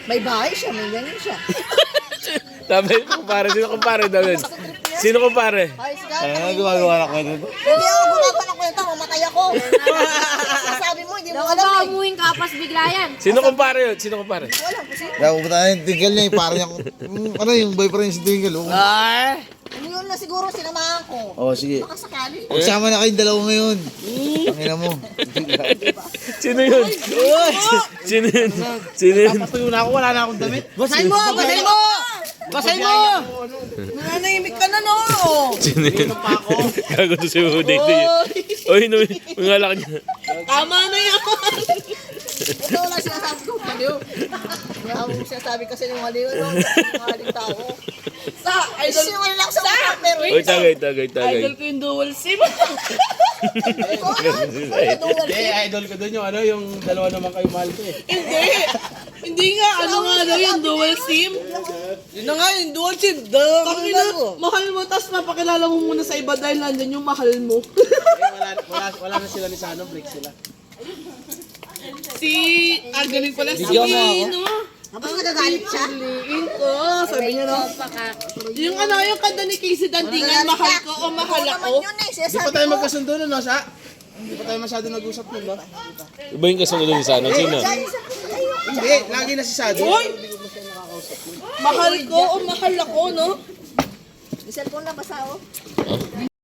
May bahay siya, may ganyan siya. Sabi, kumpare. Sino kumpare daw yun? Sino kumpare? Ay, sige. Gumagawa na ko dito. Hindi ako gumagawa ng kwenta, mamatay ako. Sabi mo, hindi mo Baka alam eh. umuwing kapas bigla yan. Sino kumpare yun? Sino kumpare? Wala po siya. Kaya pupunta na yung tinggal niya, parang yung, ano yung boyfriend niya si tinggal. Oh. Yun na siguro sinamahan ko. Oh, sige. Baka sakali. Magsama na kayong dalawa ngayon. Tangina mo. Sino yun? Sino yun? Sino yun? Patuyo na ako, wala na akong damit. Basahin mo! Basahin mo! Basahin mo! Nananahimik ka na, no? Sino yun? Gago to si Uday. Oy, mangalak niya. Tama na yan! Ito wala sinasabi ko, maliw. Hindi mo sinasabi kasi ng maliw, no? Ng maling tao. Idol ko lang sa partner. Oy, tagay. Idol ko yung dual SIM. Idol ko doon yung ano, yung dalawa naman kayo mahal ko eh. Hindi nga, ano nga daw yung dual SIM? Yun na nga, yung dual SIM. Mahal mo, tapos mapakilala mo muna sa iba dahil nandyan yung mahal mo. Wala na sila ni Sano, break sila. Galing pala si Bigyan mo ako. no? Tapos nagagalit siya. Piliin ko, sabi niya no. Yung ano, yung kanta ni Casey Dandingan, mahal ko o mahal ako. Yun eh, Di sinasabi pa tayo ko. magkasundo nun, no, sa? Hindi pa tayo masyado nag-usap nun, ba? Iba yung kasunod ni Sana. Sino? Hindi, lagi na si Sado. Uy! Mahal ko o mahal ako, no? May cellphone na basa, oh.